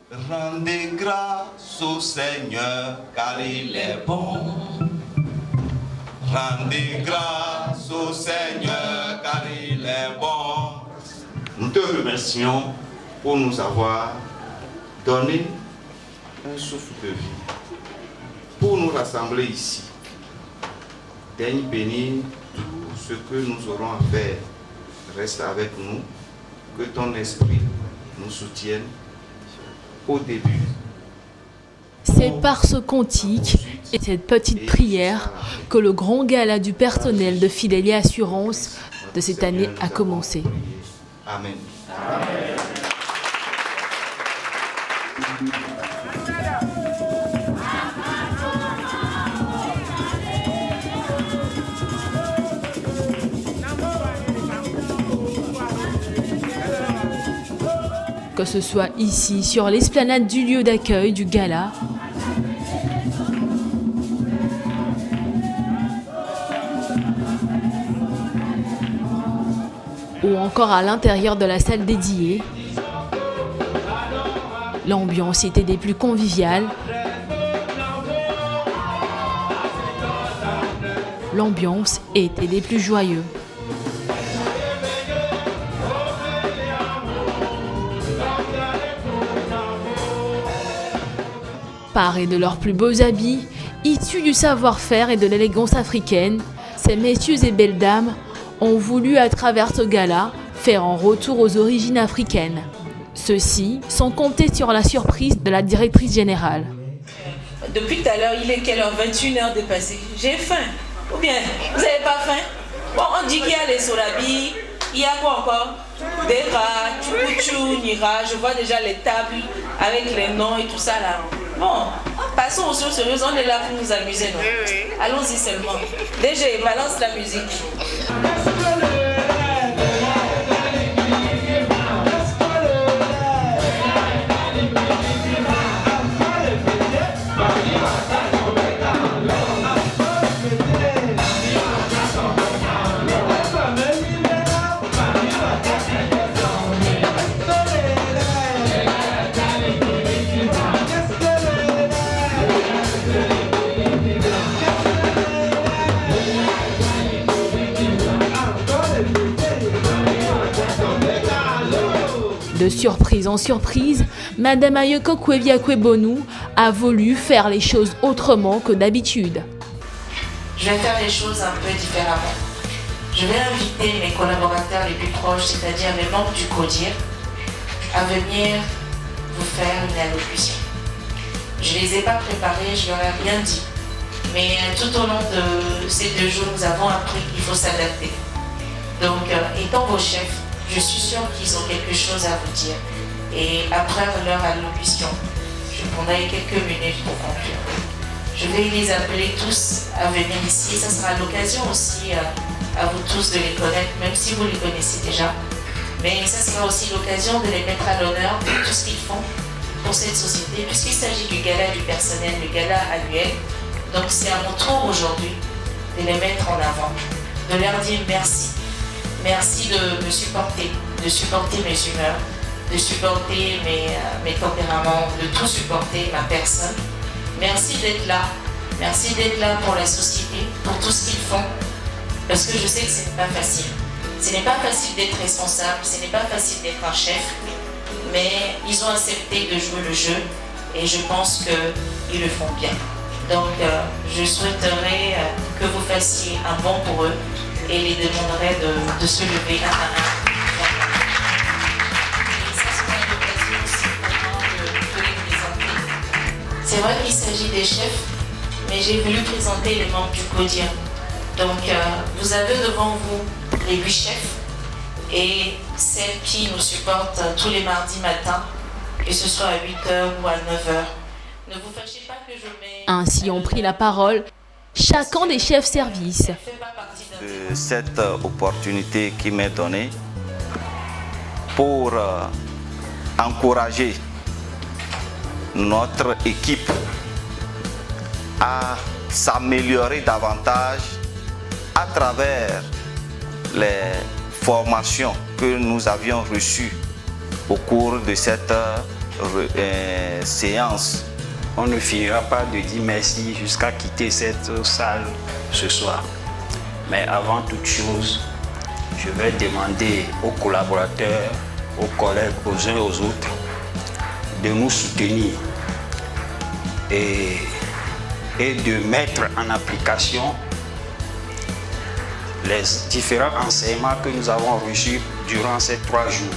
Rendez grâce au Seigneur car il est bon. Rendez grâce au Seigneur car il est bon. Nous te remercions pour nous avoir donné un souffle de vie, pour nous rassembler ici. Daigne bénir tout ce que nous aurons à faire. Reste avec nous, que ton esprit nous soutienne au début. C'est par ce cantique et cette petite prière que le grand gala du personnel de Fidèles Assurance de cette année a commencé. Amen. Que ce soit ici, sur l'esplanade du lieu d'accueil du gala, ou encore à l'intérieur de la salle dédiée, l'ambiance était des plus conviviales. L'ambiance était des plus joyeuses. Parés de leurs plus beaux habits, issus du savoir-faire et de l'élégance africaine, ces messieurs et belles dames ont voulu, à travers ce gala, faire un retour aux origines africaines. Ceci sans compter sur la surprise de la directrice générale. Depuis tout à l'heure, il est quelle heure? 21h dépassé. J'ai faim. Ou bien, vous n'avez pas faim? Bon, on dit qu'il y a les sorabi, il y a quoi encore? Des rats, tchoukou, nira, je vois déjà les tables avec les noms et tout ça là. Bon, passons aux choses sérieuses, on est là pour nous amuser, non? Allons-y seulement. Déjà, balance la musique. De surprise en surprise, Madame Ayoko Kwebiakwe-Bonou a voulu faire les choses autrement que d'habitude. Je vais faire les choses un peu différemment. Je vais inviter mes collaborateurs les plus proches, c'est-à-dire les membres du CODIR, à venir vous faire une allocution. Je ne les ai pas préparés, je leur ai rien dit. Mais tout au long de ces 2 jours, nous avons appris qu'il faut s'adapter. Donc, étant vos chefs, je suis sûre qu'ils ont quelque chose à vous dire. Et après leur allocution, je prendrai quelques minutes pour conclure. Je vais les appeler tous à venir ici. Ça sera l'occasion aussi à vous tous de les connaître, même si vous les connaissez déjà. Mais ça sera aussi l'occasion de les mettre à l'honneur de tout ce qu'ils font pour cette société, puisqu'il s'agit du gala du personnel, le gala annuel. Donc c'est à mon tour aujourd'hui de les mettre en avant, de leur dire merci. Merci de me supporter, de supporter mes humeurs, de supporter mes tempéraments, de tout supporter ma personne. Merci d'être là. Merci d'être là pour la société, pour tout ce qu'ils font. Parce que je sais que ce n'est pas facile. Ce n'est pas facile d'être responsable, ce n'est pas facile d'être un chef. Mais ils ont accepté de jouer le jeu et je pense qu'ils le font bien. Donc je souhaiterais que vous fassiez un bon pour eux et les demanderai de se lever un à un. Et ça sera l'occasion aussi pour moi de les présenter. C'est vrai qu'il s'agit des chefs, mais j'ai voulu présenter les membres du CODIR. Donc vous avez devant vous les 8 chefs et celles qui nous supportent tous les mardis matins, que ce soit à 8h ou à 9h. Ne vous fâchez pas que je mets... Ainsi ont pris la parole chacun des chefs services. De cette opportunité qui m'est donnée pour encourager notre équipe à s'améliorer davantage à travers les formations que nous avions reçues au cours de cette séance, on ne finira pas de dire merci jusqu'à quitter cette salle ce soir. Mais avant toute chose, je vais demander aux collaborateurs, aux collègues, aux uns et aux autres, de nous soutenir et de mettre en application les différents enseignements que nous avons reçus durant ces 3 jours.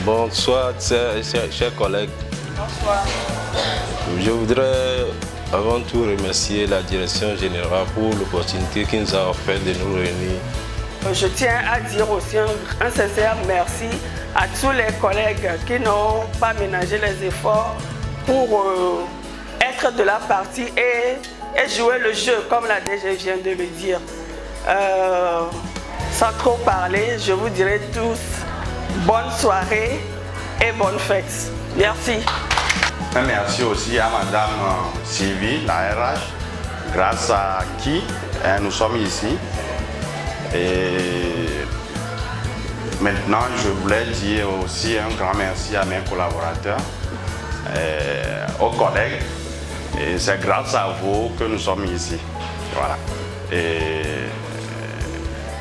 Bonsoir, chers collègues. Bonsoir. Je voudrais avant tout remercier la direction générale pour l'opportunité qui nous a offert de nous réunir. Je tiens à dire aussi un sincère merci à tous les collègues qui n'ont pas ménagé les efforts pour être de la partie et jouer le jeu, comme la DG vient de le dire. Sans trop parler, je vous dirai tous bonne soirée et bonne fête. Merci. Un merci aussi à Madame Sylvie, la RH, grâce à qui nous sommes ici. Et maintenant, je voulais dire aussi un grand merci à mes collaborateurs, aux collègues. Et c'est grâce à vous que nous sommes ici. Voilà. Et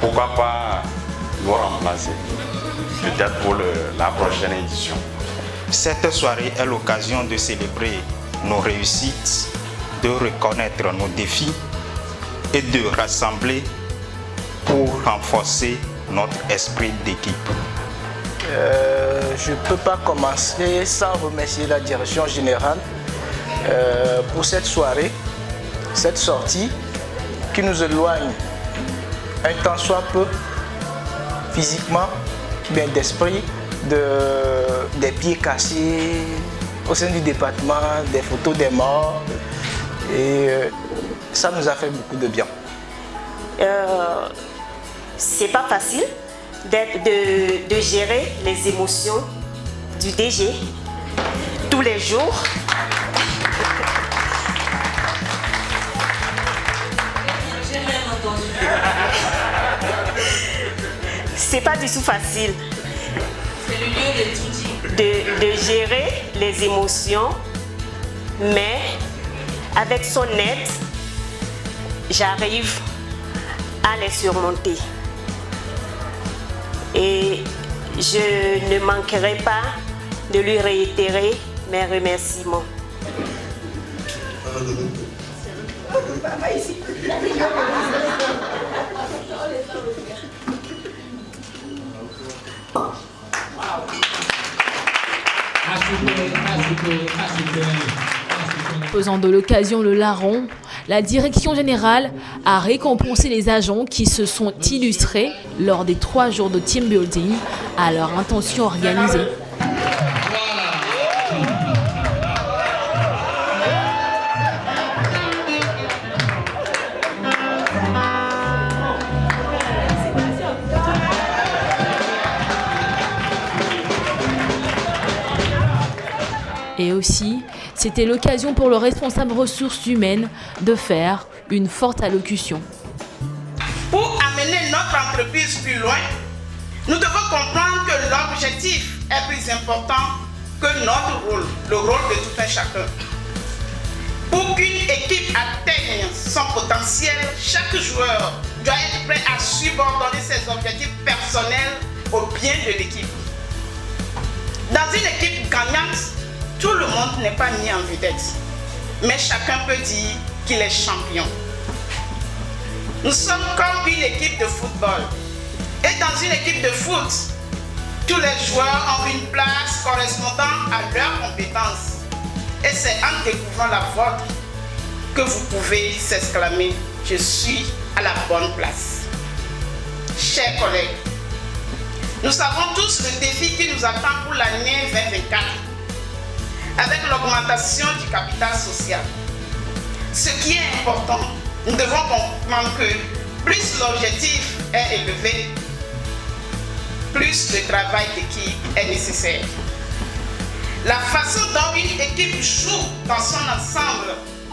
pourquoi pas vous remplacer, peut-être pour la prochaine édition. Cette soirée est l'occasion de célébrer nos réussites, de reconnaître nos défis et de rassembler pour renforcer notre esprit d'équipe. Je ne peux pas commencer sans remercier la direction générale pour cette soirée, cette sortie qui nous éloigne un tant soit peu physiquement, bien d'esprit, des pieds cassés au sein du département, des photos des morts. Et ça nous a fait beaucoup de bien. C'est pas facile de gérer les émotions du DG tous les jours. C'est pas du tout facile de gérer les émotions, mais avec son aide, j'arrive à les surmonter. Et je ne manquerai pas de lui réitérer mes remerciements. Faisant de l'occasion le larron, la direction générale a récompensé les agents qui se sont illustrés lors des 3 jours de team building à leur intention organisée. Et aussi, c'était l'occasion pour le responsable ressources humaines de faire une forte allocution. Pour amener notre entreprise plus loin, nous devons comprendre que l'objectif est plus important que notre rôle, le rôle de tout un chacun. Pour qu'une équipe atteigne son potentiel, chaque joueur doit être prêt à subordonner ses objectifs personnels au bien de l'équipe. Dans une équipe gagnante, tout le monde n'est pas mis en vedette, mais chacun peut dire qu'il est champion. Nous sommes comme une équipe de football. Et dans une équipe de foot, tous les joueurs ont une place correspondant à leurs compétences. Et c'est en découvrant la vôtre que vous pouvez s'exclamer « Je suis à la bonne place ». Chers collègues, nous savons tous le défi qui nous attend pour l'année 2024. Avec l'augmentation du capital social. Ce qui est important, nous devons comprendre que plus l'objectif est élevé, plus le travail d'équipe est nécessaire. La façon dont une équipe joue dans son ensemble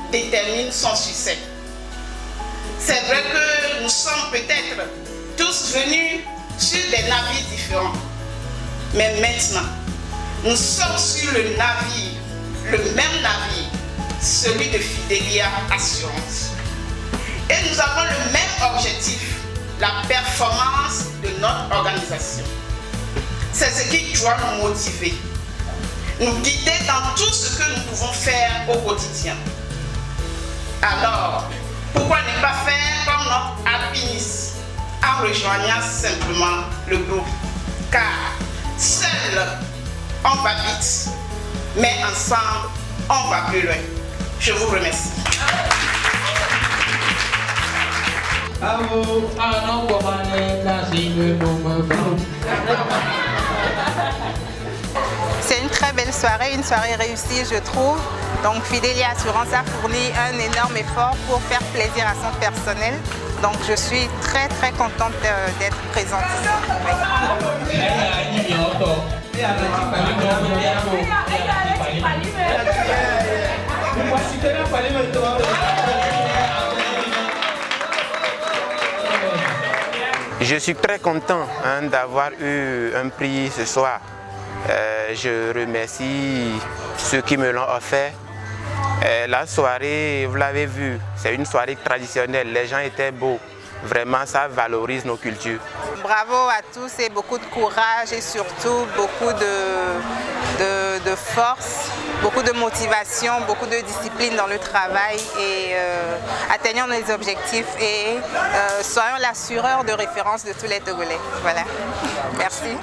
détermine son succès. C'est vrai que nous sommes peut-être tous venus sur des navires différents. Mais maintenant, nous sommes sur le navire, le même navire, celui de Fidelia Assurance. Et nous avons le même objectif, la performance de notre organisation. C'est ce qui doit nous motiver, nous guider dans tout ce que nous pouvons faire au quotidien. Alors, pourquoi ne pas faire comme notre alpiniste en rejoignant simplement le groupe? Car seul on va vite, mais ensemble on va plus loin. Je vous remercie. C'est une très belle soirée, une soirée réussie je trouve. Donc Fidelia Assurance a fourni un énorme effort pour faire plaisir à son personnel. Donc je suis très contente d'être présente ici. Je suis très content d'avoir eu un prix ce soir. Je remercie ceux qui me l'ont offert. La soirée, vous l'avez vu, c'est une soirée traditionnelle. Les gens étaient beaux. Vraiment, ça valorise nos cultures. Bravo à tous et beaucoup de courage et surtout beaucoup de force, beaucoup de motivation, beaucoup de discipline dans le travail et atteignons nos objectifs et soyons l'assureur de référence de tous les Togolais. Voilà. Merci.